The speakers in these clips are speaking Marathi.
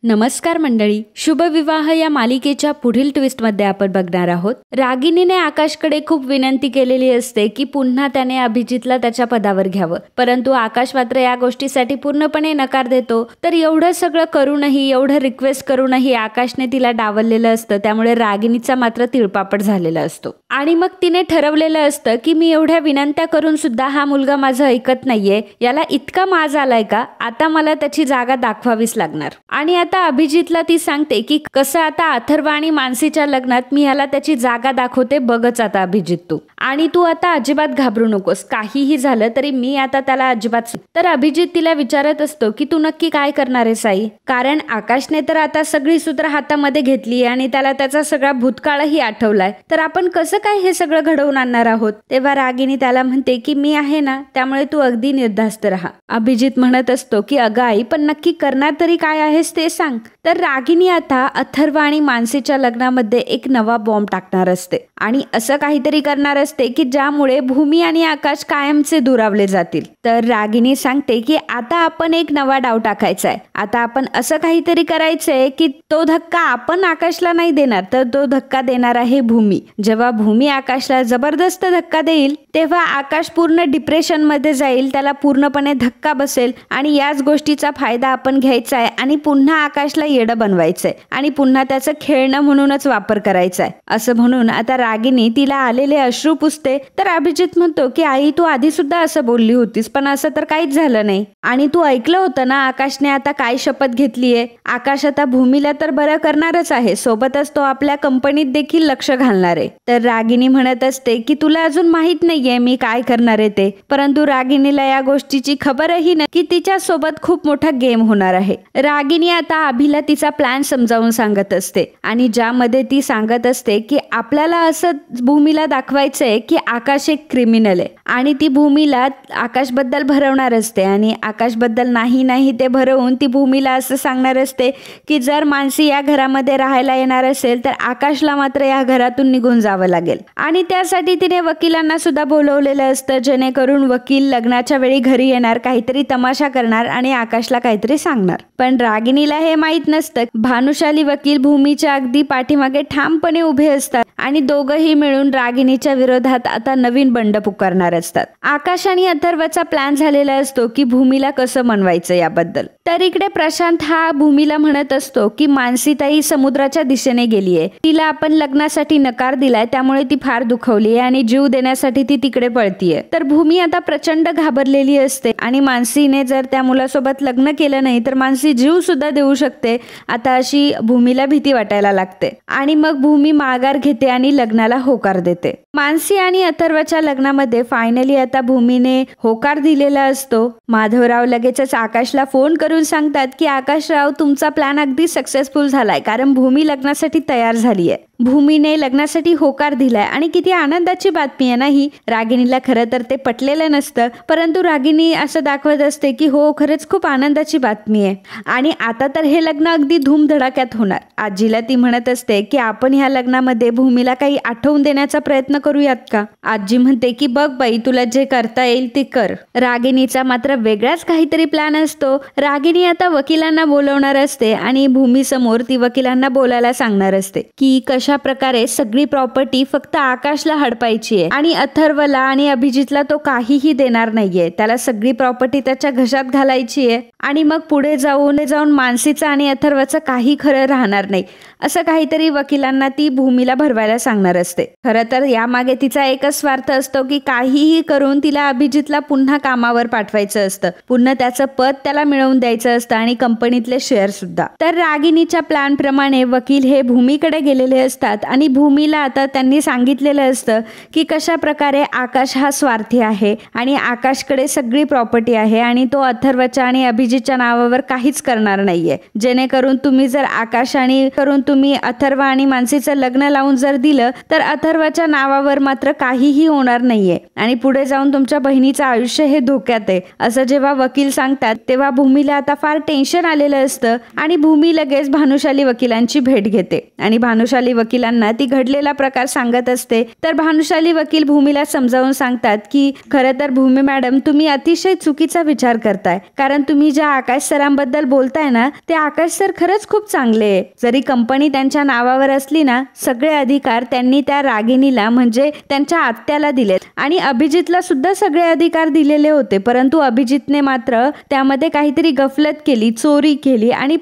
नमस्कार मंडळी, शुभविवाह या मालिकेच्या पुढील ट्विस्टमध्ये आपण बघणार आहोत. रागिनीने आकाशकडे खूप विनंती केलेली असते की पुन्हा त्याने अभिजितला त्याच्या पदावर घ्यावं, परंतु आकाश मात्र या गोष्टीसाठी पूर्णपणे नकार देतो. तर एवढं सगळं करूनही, एवढं रिक्वेस्ट करूनही आकाशने तिला डावललेलं असतं. त्यामुळे रागिनीचा मात्र तिळपापड झालेला असतो आणि मग तिने ठरवलेलं असतं की मी एवढ्या विनंत्या करून सुद्धा हा मुलगा माझं ऐकत नाहीये, याला इतका माज आलाय का, आता मला त्याची जागा दाखवावीच लागणार. आणि आता अभिजितला ती सांगते की कसं आता अथर्व आणि मानसीच्या लग्नात मी ह्याला त्याची जागा दाखवते, बघच आता अभिजित तू. आणि तू आता अजिबात घाबरू नकोस, काहीही झालं तरी मी आता त्याला अजिबात. तर अभिजित तिला विचारत असतो की तू नक्की काय करणार आहेस आई, कारण आकाशने तर आता सगळी सूत्र हातामध्ये घेतली आणि त्याला त्याचा सगळा भूतकाळही आठवलाय, तर आपण कसं काय हे सगळं घडवून आणणार आहोत. तेव्हा रागिनी त्याला म्हणते की मी आहे ना, त्यामुळे तू अगदी निर्धास्त राहा. अभिजित म्हणत असतो की अगं आई, पण नक्की करणार तरी काय आहेस ते सांग. तर रागिनी आता अथर्व आणि मानसीच्या लग्नामध्ये एक नवा बॉम्ब टाकणार असते आणि असं काहीतरी करणार असते की ज्यामुळे भूमी आणि आकाश कायमचे दुरावले जातील. तर रागिनी सांगते की आता आपण एक नवा डाव टाकायचा आहे. आता आपण असं काहीतरी करायचंय की तो धक्का आपण आकाशला नाही देणार, तर तो धक्का देणार आहे भूमी. जेव्हा भूमी आकाशला जबरदस्त धक्का देईल तेव्हा आकाश पूर्ण डिप्रेशन मध्ये जाईल, त्याला पूर्णपणे धक्का बसेल आणि याच गोष्टीचा फायदा आपण घ्यायचा आहे आणि पुन्हा आकाशला येडं बनवायचंय आणि पुन्हा त्याचं खेळणं म्हणूनच वापर करायचा आहे. असं म्हणून आता रागिनी तिला आलेले अश्रू पुसते. तर अभिजित म्हणतो की आई, तू आधी सुद्धा असं बोलली होतीस, पण असं तर काहीच झालं नाही. आणि तू ऐकलं होतं ना आकाशने आता काय शपथ घेतलीये. आकाश आता भूमीला तर बरं करणारच आहे, सोबतच तो आपल्या कंपनीत देखील लक्ष घालणार आहे. तर रागिनी म्हणत असते की तुला अजून माहित नाहीये मी काय करणार आहे ते, परंतु रागिनीला या गोष्टीची खबरही नाही की तिच्या सोबत खूप मोठा गेम होणार आहे. रागिनी आता अभिला तिचा प्लॅन समजावून सांगत असते आणि ज्यामध्ये ती सांगत असते की आपल्याला असं भूमीला दाखवायचंय की आकाश एक क्रिमिनल आहे आणि ती भूमीला आकाशबद्दल भरवणार असते आणि आकाशबद्दल नाही ते भरवून ती भूमीला असं सांगणार असते की जर मानसी या घरामध्ये राहायला येणार असेल तर आकाशला मात्र या घरातून निघून जावं लागेल. आणि त्यासाठी तिने वकिलांना सुद्धा बोलवलेलं असतं, जेणेकरून वकील लग्नाच्या वेळी घरी येणार, काहीतरी तमाशा करणार आणि आकाशला काहीतरी सांगणार. पण रागिनीला हे माहित नसतं. भानुशाली वकील भूमीच्या अगदी पाठीमागे ठामपणे उभे असतात आणि दोघंही मिळून रागिनीच्या विरोधात आता नवीन बंड पुकारणार असतात. आकाश आणि अथर्वचा प्लॅन झालेला असतो की भूमीला कसं मनवायचं याबद्दल. तर इकडे प्रशांत हा भूमीला म्हणत असतो की मानसीताई समुद्राच्या दिशेने गेलीये, तिला आपण लग्नासाठी नकार दिलाय, त्यामुळे ती फार दुखवलीये आणि जीव देण्यासाठी ती तिकडे पळतीये. तर भूमी आता प्रचंड घाबरलेली असते आणि मानसीने जर त्या मुलासोबत लग्न केलं नाही तर मानसी जीव सुद्धा देऊ शकते, आता अशी भूमीला भीती वाटायला लागते. आणि मग भूमी माघार घेते आणि लग्नाला होकार देते. मानसी आणि अथर्वच्या लग्नामध्ये फायनली आता भूमीने होकार दिलेला असतो. माधवराव लगेचच आकाशला फोन करून सांगतात की आकाशराव, तुमचा प्लॅन अगदी सक्सेसफुल झालाय, कारण भूमी लग्नासाठी तयार झालीय. भूमीने लग्नासाठी होकार दिलाय आणि किती आनंदाची बातमी आहे नाही. रागिनीला खरं तर ते पटलेलं नसतं, परंतु रागिनी असं दाखवत असते की हो, खरंच खूप आनंदाची बातमी आहे आणि आता तर हे लग्न अगदी धूमधडाक्यात होणार. आजीला ती म्हणत असते की आपण ह्या लग्नामध्ये भूमीला काही आठवून देण्याचा प्रयत्न करूयात का. आजी म्हणते की बघ बाई, तुला जे करता येईल ते कर. रागिनीचा मात्र वेगळाच काहीतरी प्लॅन असतो. रागिनी आता वकिलांना बोलवणार असते आणि भूमी समोर ती वकिलांना बोलायला सांगणार असते की कशा प्रकारे सगळी प्रॉपर्टी फक्त आकाशला हडपायची आहे आणि अथर्वला आणि अभिजितला तो काहीही देणार नाहीये, त्याला सगळी प्रॉपर्टी त्याच्या घशात घालायची आहे आणि मग पुढे जाऊन मानसीचं आणि अथर्वचं काही खरं राहणार नाही, असं काहीतरी वकिलांना ती भूमीला भरवायला सांगणार असते. खरं तर यामागे तिचा एकच स्वार्थ असतो की काहीही करून तिला अभिजितला पुन्हा कामावर पाठवायचं असतं, पुन्हा त्याचं पद त्याला मिळवून द्यायचं असतं आणि कंपनीतले शेअर सुद्धा. तर रागिनीच्या प्लॅन प्रमाणे वकील हे भूमीकडे गेलेले असतात आणि भूमीला आता त्यांनी सांगितलेलं असतं की कशा प्रकारे आकाश हा स्वार्थी आहे आणि आकाशकडे सगळी प्रॉपर्टी आहे आणि तो अथर्वच्या आणि अभिजितच्या नावावर काहीच करणार नाहीये, जेणेकरून तुम्ही जर आकाश आणि करून तुम्ही अथर्व आणि मानसीचं लग्न लावून जर दिलं तर अथर्वच्या नावावर मात्र काहीही होणार नाहीये आणि पुढे जाऊन तुमच्या बहिणीचं आयुष्य हे धोक्यात आहे असं जेव्हा वकील सांगतात तेव्हा भूमीला आता फार टेन्शन आलेलं असतं आणि भूमी लगेच भानुशाली वकिलांची भेट घेते आणि भानुशाली वकिलांना ती घडलेला प्रकार सांगत असते। तर भानुशाली वकील भूमीला समजावून सांगतात की खरं तर भूमी मॅडम तुम्ही अतिशय चुकीचा विचार करताय, कारण तुम्ही ज्या आकाश सरांबद्दल बोलताय ना ते आकाश सर खरंच खूप चांगले आहे। जरी कंपनी त्यांच्या नावावर असली ना सगळे अधिकार त्यांनी त्या रागिणीला म्हणजे त्यांच्या आत्याला दिलेत आणि अभिजितला सुद्धा सगळे अधिकार दिलेले होते, परंतु अभिजितने मात्र त्यामध्ये काहीतरी गफलत केली, चोरी केली आणि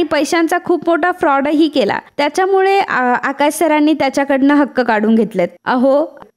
पैशांचा खूप मोठा फ्रॉडही केला। त्याच्यामुळे आकाश सरांनी त्याच्याकडनं हक्क काढून घेतलेत।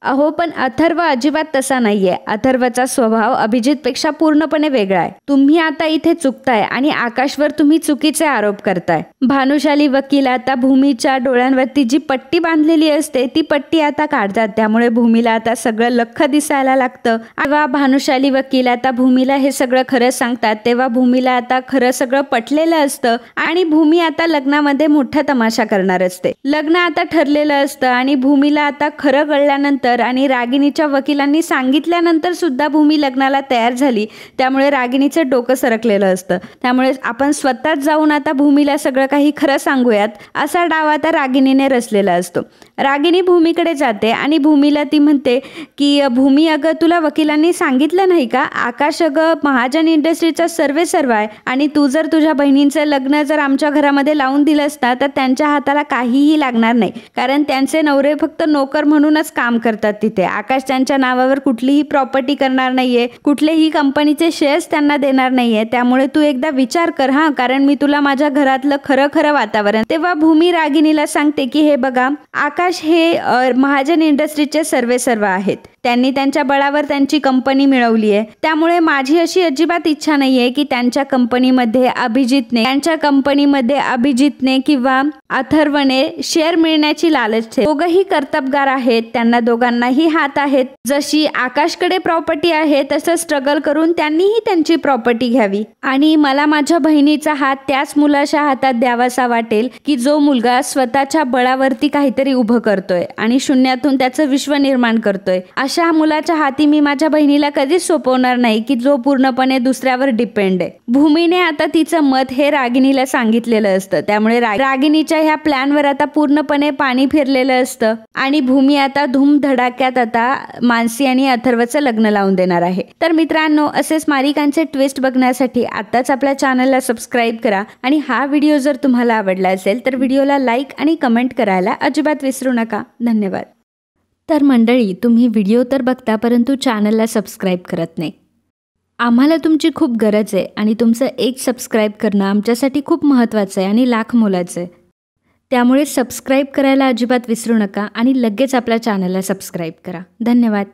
अहो पण अथर्व अजिबात तसा नाहीये। अथर्वचा स्वभाव अभिजित पेक्षा पूर्णपणे वेगळा आहे। तुम्ही आता इथे चुकताय आणि आकाशवर तुम्ही चुकीचे आरोप करताय। भानुशाली वकील आता भूमीच्या डोळ्यांवरती जी पट्टी बांधलेली असते ती पट्टी आता काढतात, त्यामुळे भूमीला आता सगळं लख्ख दिसायला लागतं। तेव्हा भानुशाली वकील आता भूमीला हे सगळं खरं सांगतात, तेव्हा भूमीला आता खरं सगळं पटलेलं असतं आणि भूमी आता लग्नामध्ये मोठा तमाशा करणार असते। लग्न आता ठरलेलं असतं आणि भूमीला आता खरं कळल्यानंतर आणि रागिणीच्या वकिलांनी सांगितल्यानंतर सुद्धा भूमी लग्नाला तयार झाली, त्यामुळे रागिणीचं डोकं सरकलेलं असतं। त्यामुळे आपण स्वतःच जाऊन आता भूमीला सगळं काही खरं सांगूयात असा डाव आता रागिणीने रचलेला असतो। रागिणी भूमीकडे जाते आणि भूमीला ती म्हणते की भूमी अगं तुला वकिलांनी सांगितलं नाही का, आकाश अगं महाजन इंडस्ट्रीचा सर्व आहे आणि तू जर तुझ्या बहिणींचं लग्न जर आमच्या घरामध्ये लावून दिलं असता तर त्यांच्या हाताला काहीही लागणार नाही, कारण त्यांचे नवरे फक्त नोकर म्हणूनच काम करतात तिथे। आकाश त्यांच्या नावावर कुठलीही प्रॉपर्टी करणार नाहीये, कुठलेही कंपनीचे शेअर्स त्यांना देणार नाहीये, त्यामुळे तू एकदा विचार कर हा, कारण मी तुला माझ्या घरातलं खरं वातावरण। तेव्हा भूमी रागिणीला सांगते की हे बघा आकाश हे महाजन इंडस्ट्रीचे सर्व आहेत, त्यांनी त्यांच्या बळावर त्यांची कंपनी मिळवली आहे, त्यामुळे माझी अशी अजिबात इच्छा नाहीये की त्यांच्या कंपनीमध्ये अभिजितने किंवा अथर्वने शेअर मिळण्याची लालच ठेव। दोघंही कर्तबगार आहेत, त्यांना दोघांनाही हात आहेत। जशी आकाशकडे प्रॉपर्टी आहे तसं स्ट्रगल करून त्यांनीही त्यांची प्रॉपर्टी घ्यावी आणि मला माझ्या बहिणीचा हात त्याच मुलाच्या हातात द्यावासा वाटेल की जो मुलगा स्वतःच्या बळावरती काहीतरी उभं करतोय आणि शून्यातून त्याचं विश्व निर्माण करतोय। अशा मुलाच्या हाती मी माझ्या बहिणीला कधीच सोपवणार नाही की जो पूर्णपणे दुसऱ्यावर डिपेंड आहे। भूमीने आता तिचं मत हे रागिणीला सांगितलेलं असतं, त्यामुळे रागिणीच्या ह्या प्लॅनवर आता पूर्णपणे पाणी फिरलेलं असतं आणि भूमी आता धूमधडाक्यात आता मानसी आणि अथर्वचं लग्न लावून देणार आहे। तर मित्रांनो असेच मालिकांचे ट्विस्ट बघण्यासाठी आताच आपल्या चॅनलला सबस्क्राईब करा आणि हा व्हिडिओ जर तुम्हाला आवडला असेल तर व्हिडिओला लाईक आणि कमेंट करायला अजिबात विसरू नका। धन्यवाद। तर मंडळी तुम्ही व्हिडिओ तर बघता परंतु चॅनलला सबस्क्राईब करत नाही। आम्हाला तुमची खूप गरज आहे आणि तुमचं एक सबस्क्राईब करणं आमच्यासाठी खूप महत्त्वाचं आहे आणि लाख मोलाचं आहे, त्यामुळे सबस्क्राईब करायला अजिबात विसरू नका आणि लगेच आपल्या चॅनलला सबस्क्राईब करा। धन्यवाद।